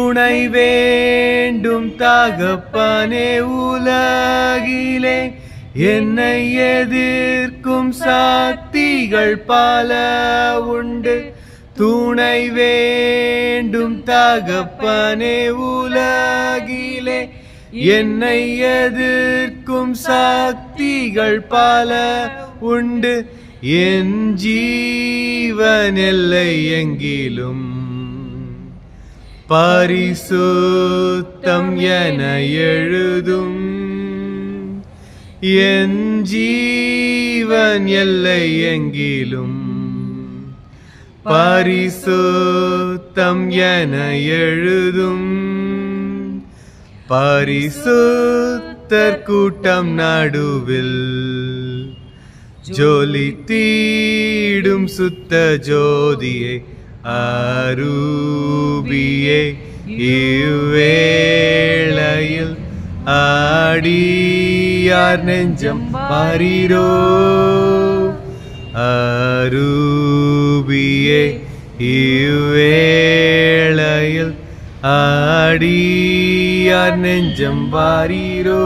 துணை வேண்டும் தகப்பனே உலகிலே என்னை எதிர்க்கும் சக்திகள் பல உண்டு. துணை வேண்டும் தகப்பனே உலகிலே என்னை எதிர்க்கும் சக்திகள் பல உண்டு. என் ஜீவன் எல்லை எங்கிலும் பரிசுத்தம் என எழுதும். என் ஜீவன் எல்லை எங்கிலும் பரிசுத்தம் என எழுதும். பரிசுத்தர் கூட்டம் நடுவில் ஜொலி தீடும் சுத்த ஜோதியே அரூபியே இவ்வேளையில் ஆடியார் நெஞ்சம் பாரீரோ. அரூபியே இவ்வேளையில் ஆடியார் நெஞ்சம் பாரீரோ.